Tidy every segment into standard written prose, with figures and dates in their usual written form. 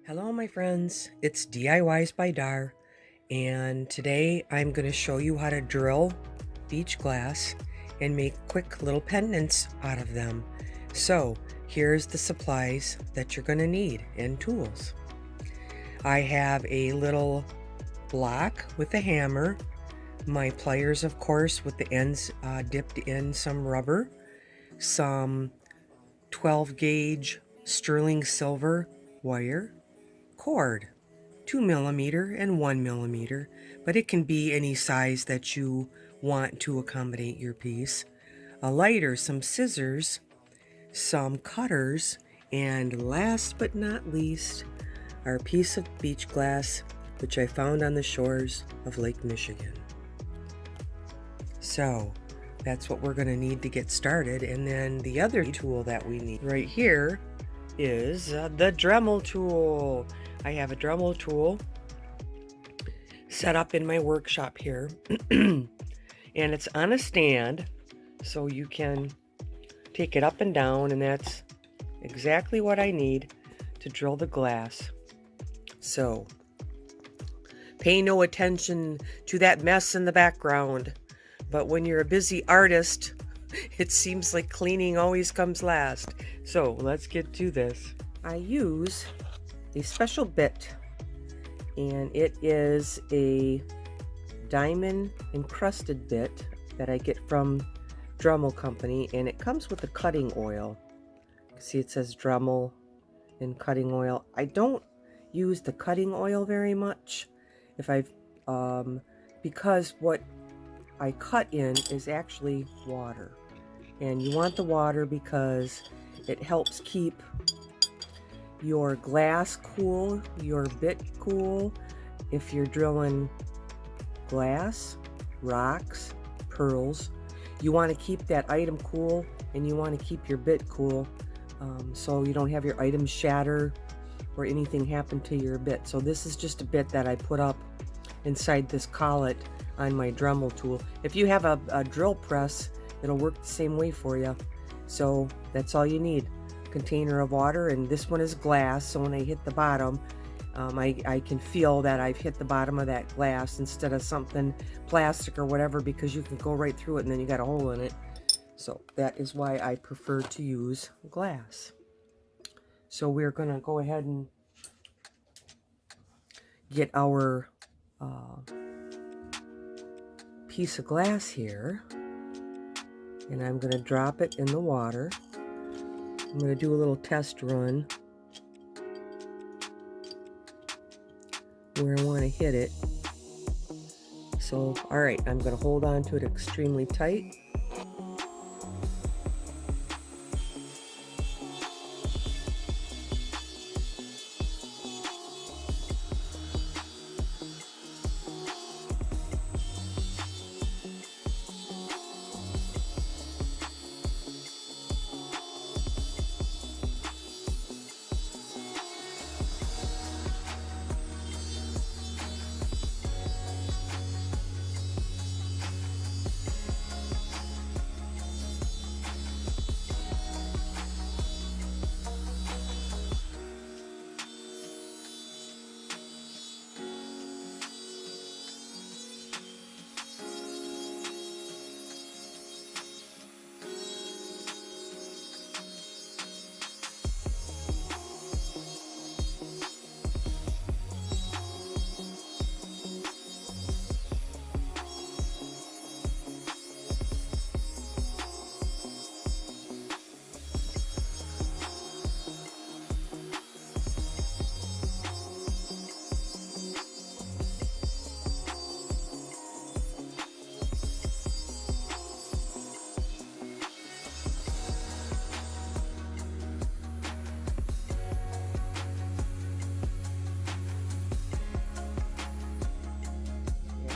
Hello my friends, it's diys-by-dar, and today I'm going to show you how to drill beach glass and make quick little pendants out of them. So here's the supplies that you're going to need and tools. I have a little block with a hammer, my pliers of course with the ends dipped in some rubber, some 12 gauge sterling silver wire, cord, 2mm and 1mm, but it can be any size that you want to accommodate your piece, a lighter, some scissors, some cutters, and last but not least, our piece of beach glass, which I found on the shores of Lake Michigan. So that's what we're going to need to get started. And then the other tool that we need right here is the Dremel tool. I have a Dremel tool set up in my workshop here and it's on a stand so you can take it up and down, and that's exactly what I need to drill the glass. So pay no attention to that mess in the background, but when you're a busy artist it seems like cleaning always comes last. So let's get to this. I use a special bit, and it is a diamond encrusted bit that I get from Dremel company, and it comes with a cutting oil. See, it says Dremel and cutting oil. I don't use the cutting oil very much because what I cut in is actually water, and you want the water because it helps keep your glass cool, your bit cool. If you're drilling glass, rocks, pearls, you want to keep that item cool, and you want to keep your bit cool, so you don't have your items shatter or anything happen to your bit. So this is just a bit that I put up inside this collet on my Dremel tool. If you have a drill press, it'll work the same way for you. So that's all you need. Container of water, and this one is glass, so when I hit the bottom, I can feel that I've hit the bottom of that glass instead of something plastic or whatever, because you can go right through it and then you got a hole in it. So that is why I prefer to use glass. So we're gonna go ahead and get our piece of glass here, and I'm gonna drop it in the water. I'm going to do a little test run where I want to hit it. So, all right, I'm going to hold on to it extremely tight.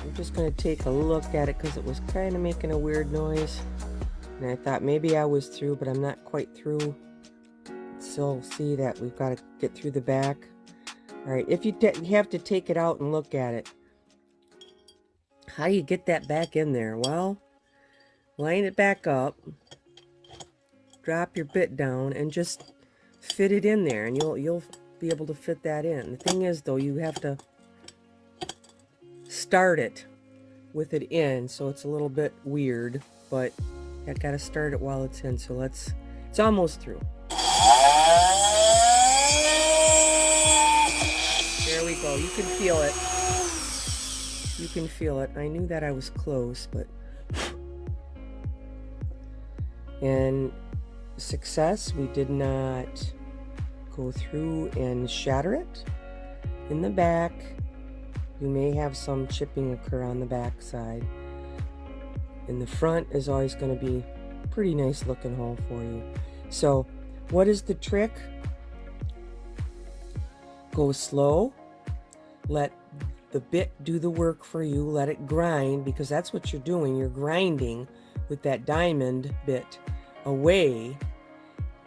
I'm just going to take a look at it because it was kind of making a weird noise, and I thought maybe I was through, but I'm not quite through. Still see that we've got to get through the back. All right, if you have to take it out and look at it. How do you get that back in there? Well, line it back up, drop your bit down, and just fit it in there, and you'll be able to fit that in. The thing is, though, you have to start it with it in, so it's a little bit weird, but I got to start it while it's in. So it's almost through. There we go. You can feel it. You can feel it. I knew that I was close, but... And success, we did not go through and shatter it. In the back, you may have some chipping occur on the back side. In the front is always going to be a pretty nice looking hole for you. So, what is the trick? Go slow. Let the bit do the work for you. Let it grind, because that's what you're doing. You're grinding with that diamond bit away.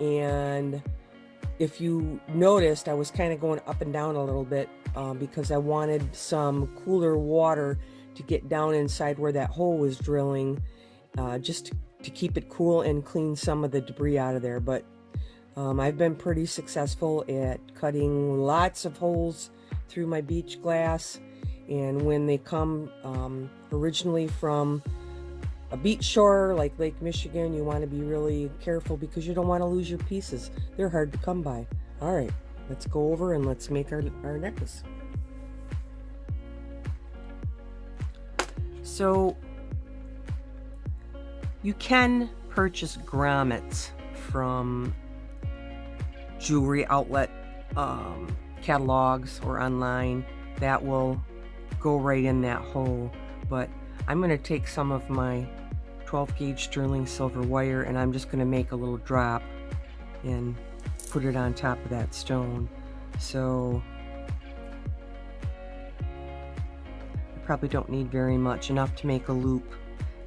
And if you noticed, I was kind of going up and down a little bit because I wanted some cooler water to get down inside where that hole was drilling, just to keep it cool and clean some of the debris out of there. But I've been pretty successful at cutting lots of holes through my beach glass, and when they come originally from a beach shore like Lake Michigan, you want to be really careful because you don't want to lose your pieces. They're hard to come by. All right, let's go over and let's make our necklace. So you can purchase grommets from jewelry outlet catalogs or online that will go right in that hole, but I'm going to take some of my 12 gauge sterling silver wire and I'm just going to make a little drop and put it on top of that stone. So I probably don't need very much, enough to make a loop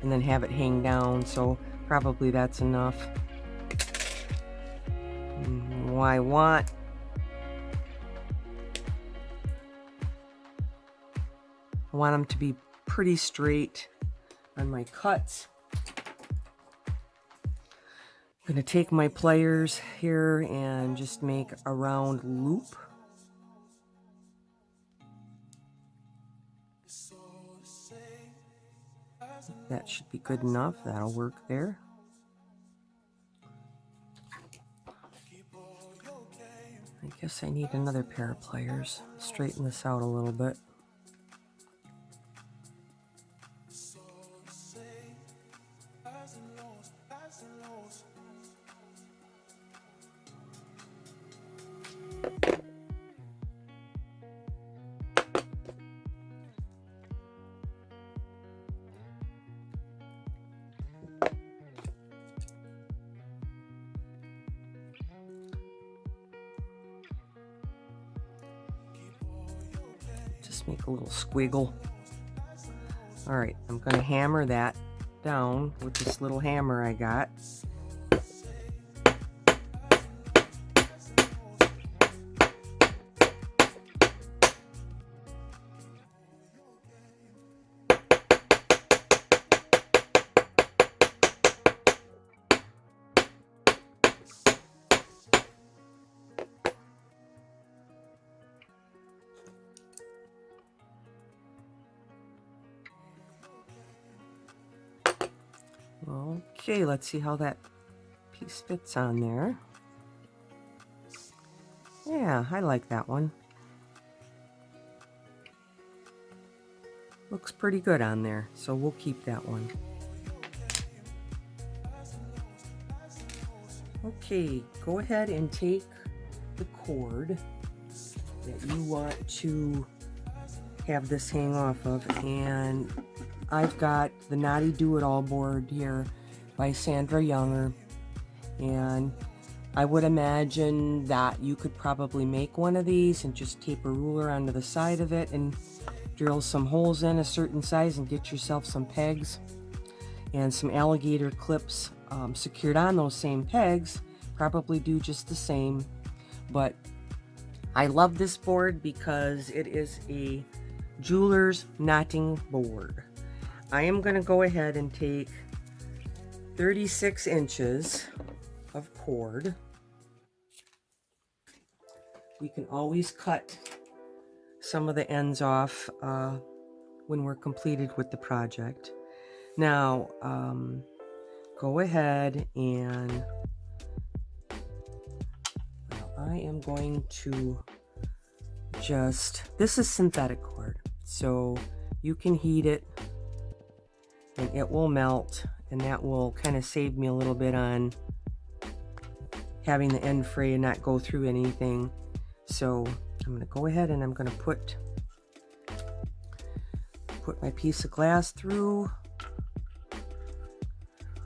and then have it hang down, so probably that's enough. What I want them to be pretty straight on my cuts. I'm going to take my pliers here and just make a round loop. That should be good enough. That'll work there. I guess I need another pair of pliers. Straighten this out a little bit. Just make a little squiggle. All right, I'm going to hammer that down with this little hammer I got. Okay, let's see how that piece fits on there. Yeah, I like that one. Looks pretty good on there, so we'll keep that one. Okay, go ahead and take the cord that you want to have this hang off of, and I've got the Knotty Do-It-All board here by Sandra Younger, and I would imagine that you could probably make one of these and just tape a ruler onto the side of it and drill some holes in a certain size and get yourself some pegs and some alligator clips secured on those same pegs. Probably do just the same, but I love this board because it is a jeweler's knotting board. I am going to go ahead and take 36 inches of cord. We can always cut some of the ends off when we're completed with the project. Now, go ahead and I am going to this is synthetic cord, so you can heat it and it will melt, and that will kind of save me a little bit on having the end fray and not go through anything. So I'm going to go ahead and I'm going to put my piece of glass through.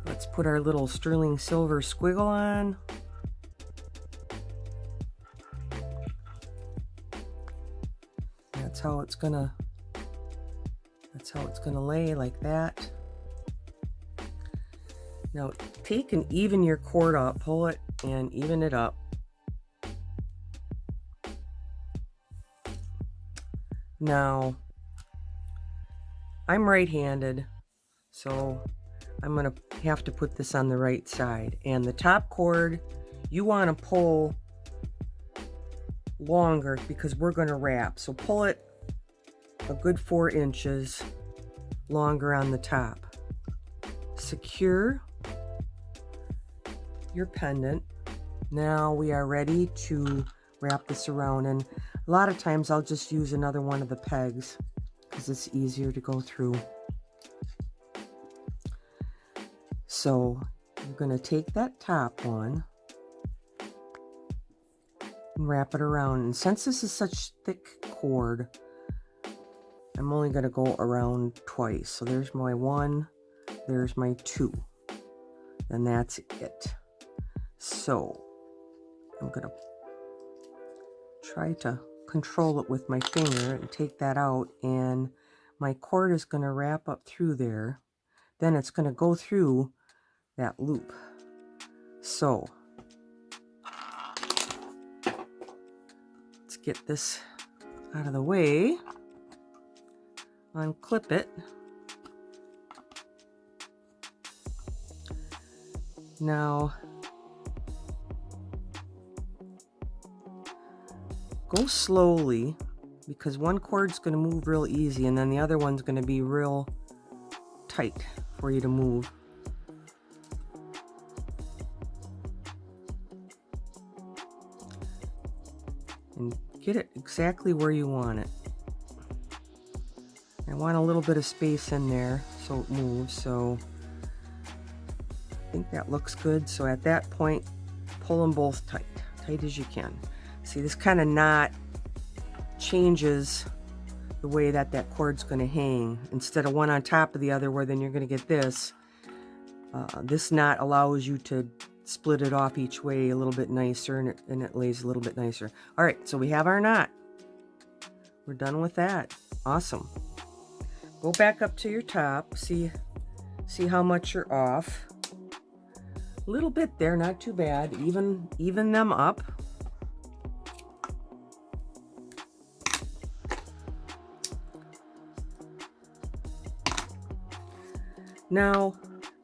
Let's put our little sterling silver squiggle on. That's how it's gonna lay, like that. Now take and even your cord up, pull it and even it up. Now I'm right-handed, so I'm gonna have to put this on the right side, and the top cord you want to pull longer because we're going to wrap, so pull it a good 4 inches longer on the top. Secure your pendant. Now we are ready to wrap this around, and a lot of times I'll just use another one of the pegs because it's easier to go through. So you're going to take that top one and wrap it around, and since this is such thick cord, I'm only going to go around twice. So there's my 1, there's my 2, and that's it. So I'm going to try to control it with my finger and take that out, and my cord is going to wrap up through there. Then it's going to go through that loop. So let's get this out of the way. Unclip it. Now go slowly, because one cord's going to move real easy and then the other one's going to be real tight for you to move. And get it exactly where you want it. I want a little bit of space in there so it moves, so I think that looks good. So at that point, pull them both tight as you can. See, this kind of knot changes the way that cord's going to hang. Instead of one on top of the other, where then you're going to get this, this knot allows you to split it off each way a little bit nicer, and it lays a little bit nicer. All right, so we have our knot. We're done with that. Awesome. Go back up to your top. See how much you're off. A little bit there, not too bad. Even them up. Now,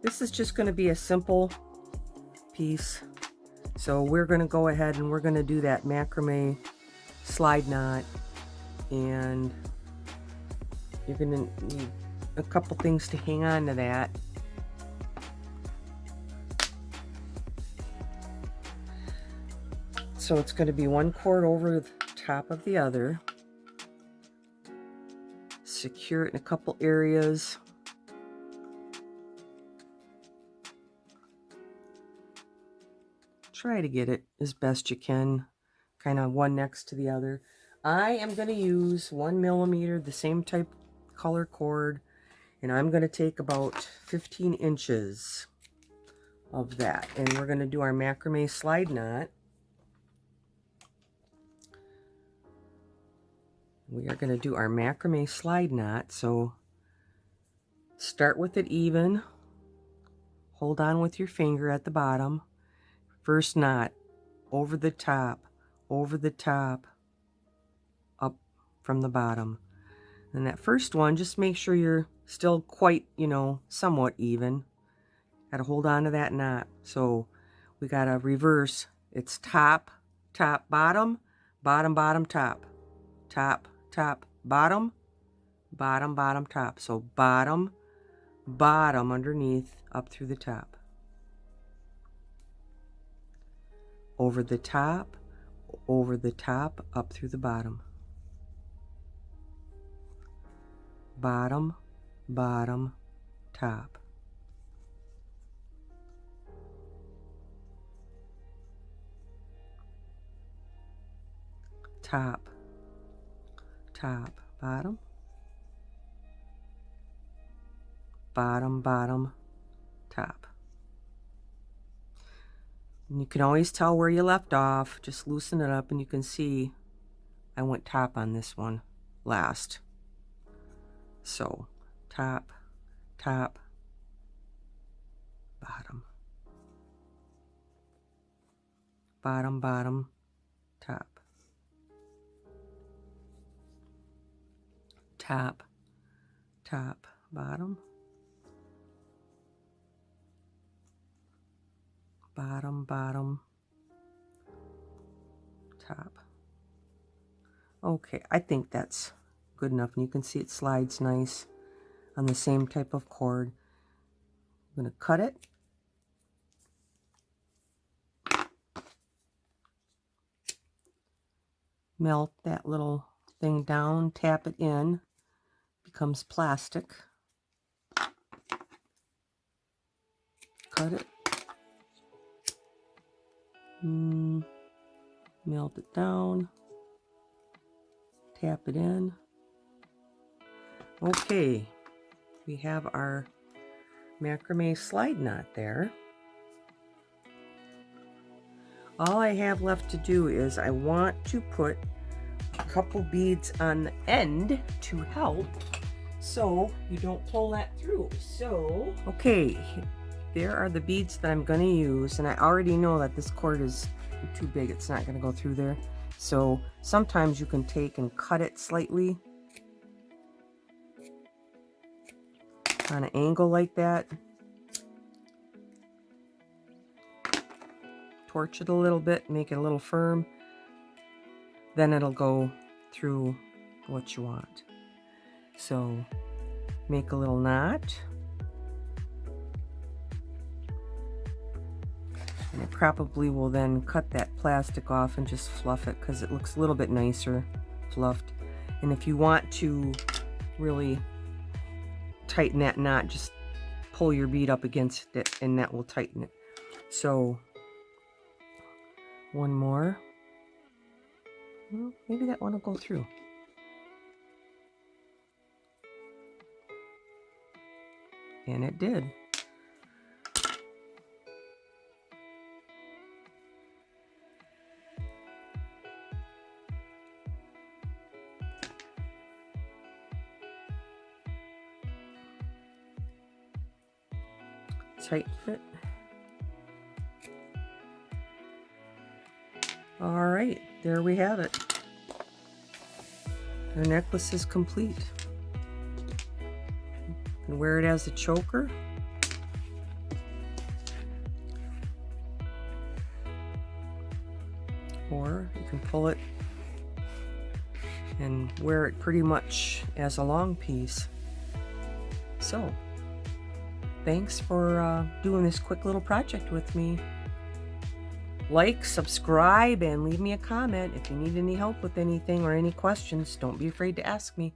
this is just going to be a simple piece. So we're going to go ahead and we're going to do that macrame slide knot, and you're going to need a couple things to hang on to that. So it's going to be one cord over the top of the other. Secure it in a couple areas. Try to get it as best you can, kind of one next to the other. I am going to use 1 millimeter, the same type color cord, and I'm going to take about 15 inches of that, and we're going to do our macrame slide knot. We are going to do our macrame slide knot. So start with it even, hold on with your finger at the bottom. First knot, over the top, up from the bottom. And that first one, just make sure you're still quite, somewhat even. Got to hold on to that knot. So we got to reverse. It's top, bottom, bottom, bottom, top, top, top, bottom, bottom, bottom, top. So bottom, bottom underneath, up through the top. Over the top, up through the bottom. Bottom, bottom, top. Top, top, bottom, bottom, bottom, top. And you can always tell where you left off. Just loosen it up and you can see I went top on this one last. So top, top, bottom, bottom, bottom, top, top, top, bottom, bottom, bottom, top. Okay, I think that's good enough, and you can see it slides nice on the same type of cord. I'm going to cut it. Melt that little thing down, tap it in, becomes plastic. Cut it. Melt it down, tap it in. Okay, we have our macrame slide knot there. All I have left to do is I want to put a couple beads on the end to help so you don't pull that through. So, okay, there are the beads that I'm going to use, and I already know that this cord is too big. It's not going to go through there. So sometimes you can take and cut it slightly on an angle like that. Torch it a little bit, make it a little firm. Then it'll go through what you want. So make a little knot. And I probably will then cut that plastic off and just fluff it because it looks a little bit nicer fluffed. And if you want to really tighten that knot, just pull your bead up against it and that will tighten it. So one more. Well, maybe that one will go through. And it did. Tighten it. All right, there we have it. Our necklace is complete. You can wear it as a choker. Or you can pull it and wear it pretty much as a long piece. So, thanks for doing this quick little project with me. Like, subscribe, and leave me a comment. If you need any help with anything or any questions, don't be afraid to ask me.